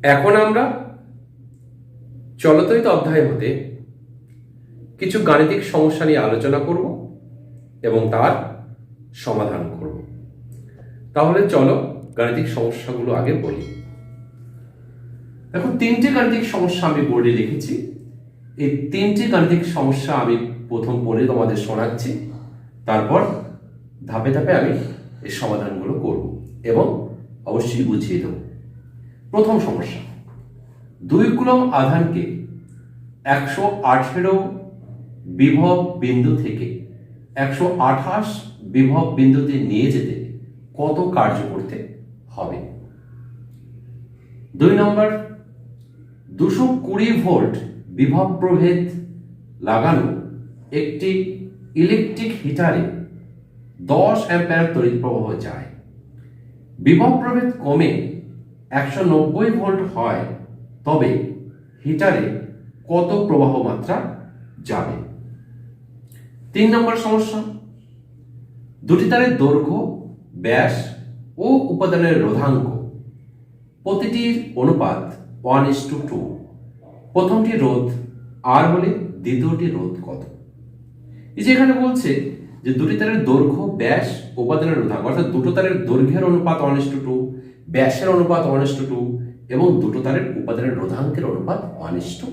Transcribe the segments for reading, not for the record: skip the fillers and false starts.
এখন আমরা চলতরিত অধ্যায় হতে কিছু গাণিতিক সমস্যা নিয়ে আলোচনা করব এবং তার সমাধান করব। তাহলে চলো গাণিতিক সমস্যাগুলো আগে বলি। দেখো, তিনটে গাণিতিক সমস্যা আমি বোর্ডে লিখেছি। এই তিনটে গাণিতিক সমস্যা আমি প্রথম পড়ে তোমাদের শোনাচ্ছি, তারপর ধাপে ধাপে আমি এই সমাধানগুলো করব এবং অবশ্যই বুঝিয়ে দেব। প্রথম সমস্যা, 2 কুলম্ব আধানকে 118 বিভব বিন্দু থেকে 128 বিভব বিন্দুতে নিয়ে যেতে কত কার্য করতে হবে? 2 নম্বর, 220 ভোল্ট বিভব প্রভেদ লাগানো একটি ইলেকট্রিক হিটারে 10 অ্যাম্পিয়ার তড়িৎ প্রবাহ যায়। বিভব প্রভেদ কমে 190 ভোল্ট হয়, তবে হিটারে কত প্রবাহ মাত্রা যাবে? 3 নম্বর সমস্যা, দুটি তারের দৈর্ঘ্য, ব্যাস ও উপাদানের রোধাঙ্ক প্রতিটির অনুপাত 1:2। প্রথমটি রোধ আর হলে দ্বিতীয়টি রোধ কত? এই যে এখানে বলছে যে দুটি তারের দৈর্ঘ্য, ব্যাস, উপাদানের রোধাঙ্ক, অর্থাৎ দুটো তারের দৈর্ঘ্যের অনুপাত 1:2, ব্যাসের অনুপাত 1:2 এবং দুটো তারের উপাদানের রোধাঙ্কের অনুপাত 1:2।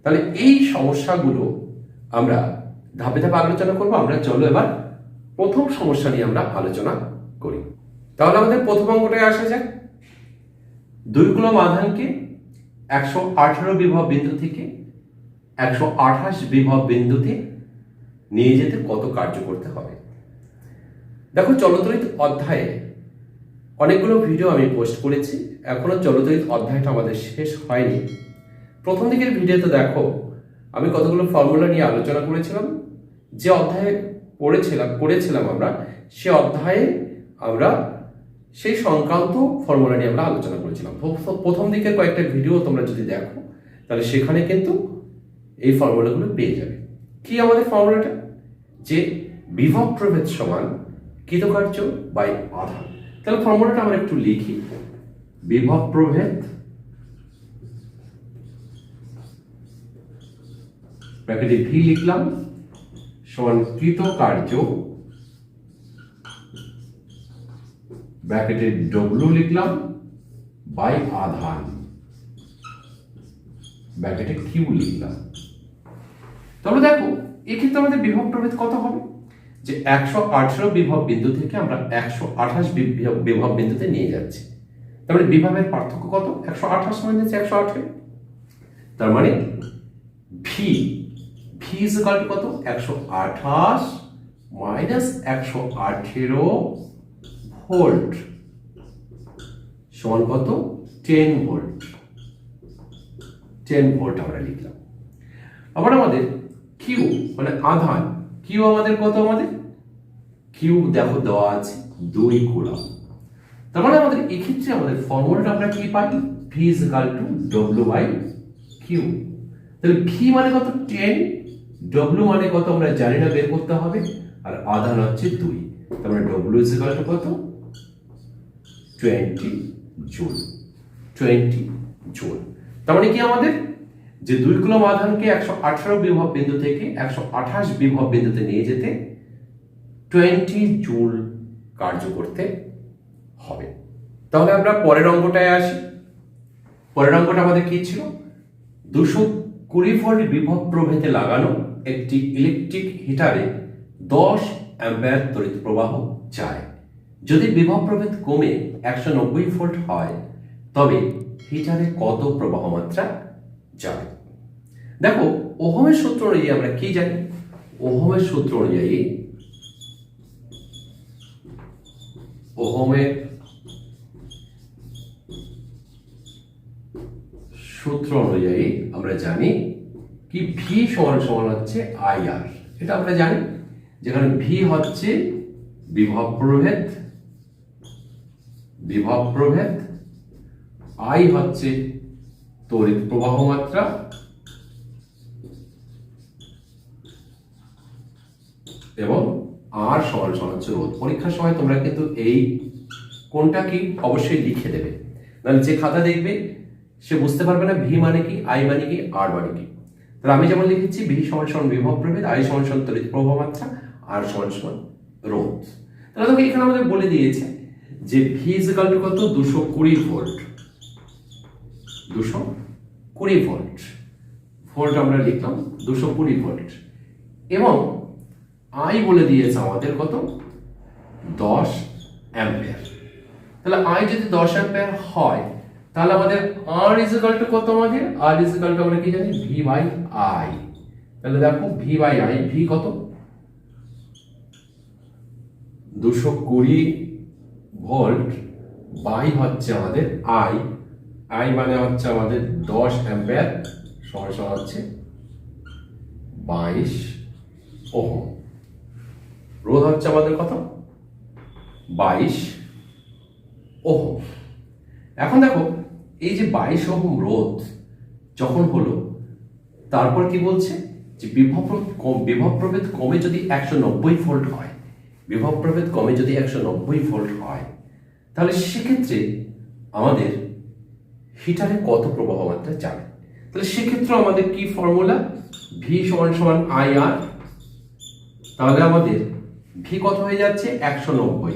তাহলে এই সমস্যাগুলো আমরা ধাপে ধাপে আলোচনা করব। আমরা চলো এবার প্রথম সমস্যা নিয়ে আমরা আলোচনা করি। তাহলে আমাদের প্রথম অঙ্কটায় আসা যাক। 2 কুলম্ব আধানকে 118 বিভব বিন্দু থেকে 128 বিভব বিন্দুতে নিয়ে যেতে কত কার্য করতে হবে? দেখো, চলতরিত অধ্যায়ে অনেকগুলো ভিডিও আমি পোস্ট করেছি, এখনো চলতরিত অধ্যায়টা আমাদের শেষ হয়নি। প্রথম দিকের ভিডিওতে দেখো আমি কতগুলো ফর্মুলা নিয়ে আলোচনা করেছিলাম। যে অধ্যায়ে করেছিলাম আমরা, সে অধ্যায়ে আমরা সেই সংক্রান্ত ফর্মুলা নিয়ে আমরা আলোচনা করেছিলাম। প্রথম দিকের কয়েকটা ভিডিও তোমরা যদি দেখো, তাহলে সেখানে কিন্তু এই ফর্মুলাগুলো পেয়ে যাবে। কি আমাদের ফর্মুলাটা? যে বিভব প্রভেদ সমান কৃতকার্য বাই আধান। তাহলে ফর্মুলাটা আমরা একটু লিখি। বিভব প্রভেদ ব্র্যাকেটে ভি লিখলাম সমান কৃতকার্য ব্র্যাকেটে ডব্লিউ লিখলাম বাই আধান ব্র্যাকেটে কিউ লিখলাম। তাহলে দেখো, এক্ষেত্রে আমাদের বিভব প্রভেদ কত হবে? যে 118 বিভব বিন্দু থেকে আমরা 128 বিভব বিন্দুতে নিয়ে যাচ্ছি। তার মানে বিভবের পার্থক্য কত? 128 মাইনাস 118। তার মানে ভি ইজ ইকুয়াল টু কত? 128 মাইনাস 118 ভোল্ট সমান কত? 10 ভোল্ট। 10 ভোল্ট আমরা লিখলাম। আবার আমাদের কিউ মানে আধান, কিউ আমাদের কত? আমাদের কিউ দেখো দেওয়া আছে 2 কুলম্ব। তার মানে আমাদের এক্ষেত্রে আমাদের ফর্মুলাটা আমরা কি পাই? V is equal to W by Q. তাহলে ভি মানে কত? 10, ডব্লিউ মানে কত আমরা জানি না, বের করতে হবে, আর আধান হচ্ছে 2। তার মানে ডব্লিউ ইজ ইকুয়াল টু কত? 20 জুল। 20 জুল। তার মানে কি আমাদের যে 2 কুলম্ব আধানকে 118 বিভব বিন্দু থেকে 128 বিভব বিন্দুতে নিয়ে যেতে 20 জুল কার্য করতে হবে। তাহলে আমরা পরের অঙ্কটায় আসি। পরের অঙ্কটা আমাদের কি ছিল? 220 ভোল্ট বিভব প্রভেদে লাগানো একটি ইলেকট্রিক হিটারে 10 অ্যাম্পিয়ার তড়িৎ প্রবাহ যায়। যদি বিভব প্রভেদ কমে 190 ভোল্ট হয়, তবে হিটারে কত প্রবাহ মাত্রা যাবে? দেখো, ওহমের সূত্র অনুযায়ী আমরা কি জানি? ওহমের সূত্র অনুযায়ী আমরা জানি কি ভি সমান সমান হচ্ছে আই আর। এটা আমরা জানি, যেখানে ভি হচ্ছে বিভব প্রভেদ, আই হচ্ছে তড়িৎ প্রবাহ মাত্রা এবং আর সমান সমান হচ্ছে রোধ। পরীক্ষার সময় তোমরা কিন্তু এই কোনটা কি অবশ্যই লিখে দেবে। নাহলে যে খাতা দেখবে সে বুঝতে পারবে না ভি মানে কি, আই মানে কি, আর মানে কি। তাহলে আমি যেমন লিখেছি ভি সমান সমান বিভব প্রভেদ, আই সমান সমান তড়িৎ প্রবাহ মাত্রা, আর সমান সমান রোধ। তাহলে তোকে এখানে আমাদের বলে দিয়েছে যে ভি ইজ ইকুয়াল টু কত, 220 ভোল্ট, 220 ভোল্ট, ভোল্ট আমরা লিখলাম 220 ভোল্ট, এবং আই বলে দিয়েছে আমাদের কত, 10 অ্যাম্পিয়ার। তাহলে আই যদি 10 অ্যাম্পিয়ার হয় তাহলে আমাদের আর ইজ ইকুয়াল টু কত, আমাদের আর ইজ ইকুয়াল টু আমরা কি জানি, ভি বাই আই। তাহলে দেখো ভি বাই আই, ভি কত, 220 ভোল্ট বাই হচ্ছে আমাদের আই, আই মানে হচ্ছে আমাদের 10 অ্যাম্পিয়ার সমান সমান হচ্ছে 22 ওহম। রোধ হচ্ছে আমাদের কত, 22 ওহম। এখন দেখো এই যে 22 ওহম রোধ যখন হলো, তারপর কি বলছে যে বিভব প্রভেদ কমে যদি 190 ভোল্ট হয়, বিভব প্রভেদ কমে যদি 190 ভোল্ট হয়, তাহলে সেক্ষেত্রে আমাদের হিটারে কত প্রবাহ মাত্রা যাবে। তাহলে সেক্ষেত্রে আমাদের কি ফর্মুলা, ভি সমান সমান আই আর, তাহলে আমাদের ভি কত হয়ে যাচ্ছে, 190,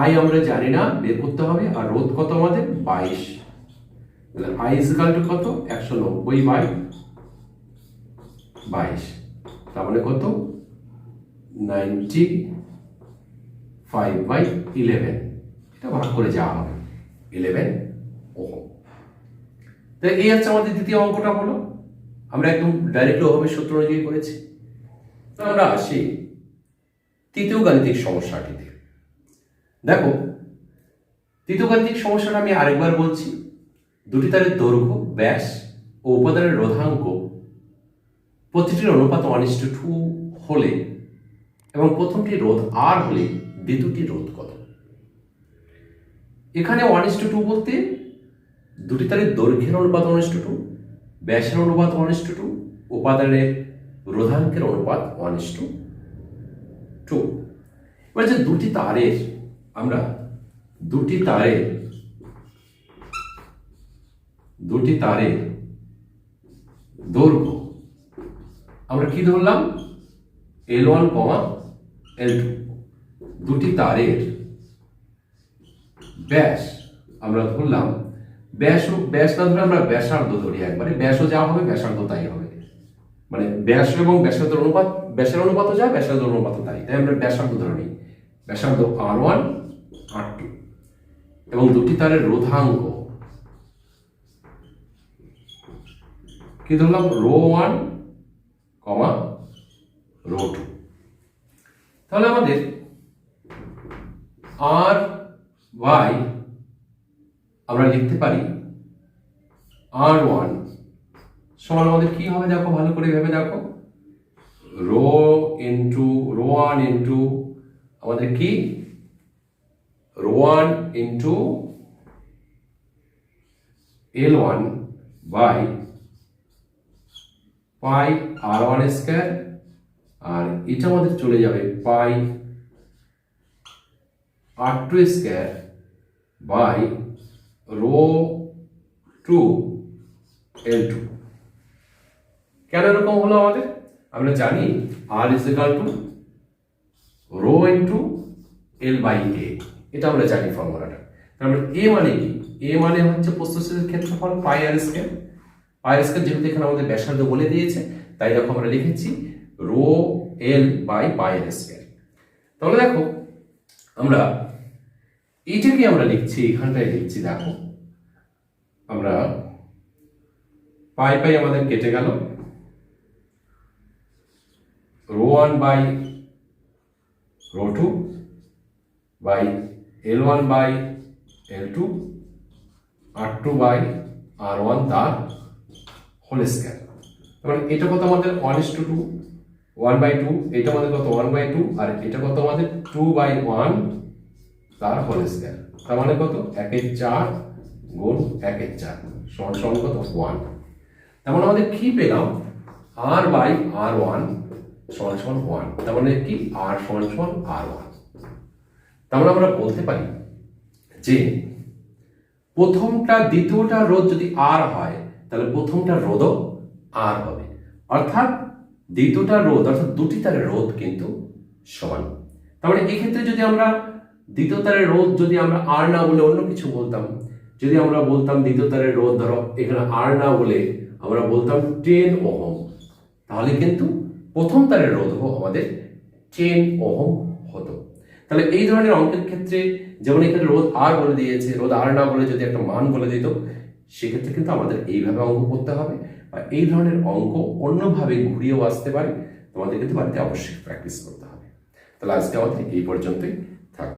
আই আমরা জানি না, বের করতে হবে, আর রোধ কত আমাদের 22, তাহলে আই ইজ ইকুয়াল টু কত, 190 বাই 22, তার মানে কত, 95 বাই 11, এটা ভাগ করে যাওয়া হবে 11 ওহম। তাই এই হচ্ছে আমাদের দ্বিতীয় অঙ্কটা হলো, আমরা একদম ডাইরেক্টলি ওহমের সূত্র অনুযায়ী করেছি। তো আমরা আসি তৃতীয় গাণিতিক সমস্যাটিতে। দেখো তৃতীয় গাণিতিক সমস্যাটা আমি আরেকবার বলছি, দুটি তারের দৈর্ঘ্য, ব্যাস ও উপাদানের রোধাঙ্ক প্রতিটির অনুপাত 1:2 হলে এবং প্রথমটি রোধ আর হলে দ্বিতীয়টি রোধ কত। এখানে 1:2 বলতে দুটি তারের দৈর্ঘ্যের অনুপাত 1:2, ব্যাসের অনুপাত 1:2, উপাদানের রোধাঙ্কের অনুপাত 1:2। এবার যে দুটি তারের, আমরা দুটি তারের দৈর্ঘ্য আমরা কি ধরলাম, L1, L2, দুটি তারের ব্যাস আমরা ধরলাম, ব্যাস না ধরে আমরা ব্যাসার্ধ ধরি একবারে, ব্যাসও যা হবে ব্যাসার্ধ তাই হবে, মানে ব্যাস এবং ব্যাসার্ধের অনুপাত, ব্যাসের অনুপাতও যা ব্যাসার্ধের অনুপাতও তাই, তাই আমরা ব্যাসার্ধ ধরে নিই, ব্যাসার্ধ R1 R2, এবং দুটি তারের রোধাঙ্ক কি ধরলাম, ρ1, ρ2। তাহলে আমাদের আর বাই আমরা লিখতে পারি R1 সমান আমাদের কি হবে, দেখো ভালো করে ভেবে দেখো, ρ1 ইন্টু আমাদের কি, ρ1 into L1 by pi R1 square, আর এটা আমাদের চলে যাবে পাই R2 স্কয়ার বাই ρ2 L2। কেন এরকম হলো আমাদের, আমরা জানি R is equal to ρ into L by A, এটা আমরা জানি ফর্মুলাটা। তারপর A মানে কি, A মানে হচ্ছে প্রস্থচ্ছেদের ক্ষেত্রফল পাই আর স্কয়ার, পাই আর স্কয়ার যেহেতু এখানে আমাদের ব্যাসার্ধ বলে দিয়েছে, তাই দেখো আমরা লিখেছি ρ L by pi r square. তাহলে দেখো আমরা এইটাকে আমরা লিখছি, এখানটায় লিখছি, দেখো আমরা পাই পাই আমাদের কেটে গেল, ρ1 by ρ2 by L1 by L2 R2 by R1 তার হোল স্কয়ার। তাহলে এটা কত আমাদের 1:2, 1/2, এটা আমাদের কত 1/2, আর এটা কত আমাদের 2/1 তার হোল স্কয়ার, তার মানে কত 1/4 গুণ 1/4 সমান সমান কত 1। তার মানে আমাদের কি পেলাম, R বাই R1 সমান সমান 1, তার মানে কি R সমান সমান R1। তার মানে আমরা বলতে পারি যে প্রথমটা দ্বিতীয়টা রোধ যদি আর হয় তাহলে প্রথমটা রোধও আর হবে, অর্থাৎ দ্বিতীয়টা রোধ অর্থাৎ দুটি তারের রোধ কিন্তু সমান। তার মানে এক্ষেত্রে যদি আমরা দ্বিতীয় তারের রোধ যদি আমরা আর না বলে অন্য কিছু বলতাম, যদি আমরা বলতাম দ্বিতীয় তারের রোধ, ধরো এখানে আর না বলে আমরা বলতাম 10 ওহম, তাহলে কিন্তু প্রথম তারের রোধও আমাদের 10 ওহম হতো। তাহলে এই ধরনের অঙ্কের ক্ষেত্রে যেমন এখানে রোধ আর বলে দিয়েছে, রোধ আর না বলে যদি একটা মান বলে দিত, সেক্ষেত্রে কিন্তু আমাদের এইভাবে অঙ্ক করতে হবে, বা এই ধরনের অঙ্ক অন্যভাবে ঘুরিয়েও আসতে পারে। তোমাদের কিন্তু বাড়িতে অবশ্যই প্র্যাকটিস করতে হবে। তাহলে আজকে আমাদের এই পর্যন্তই।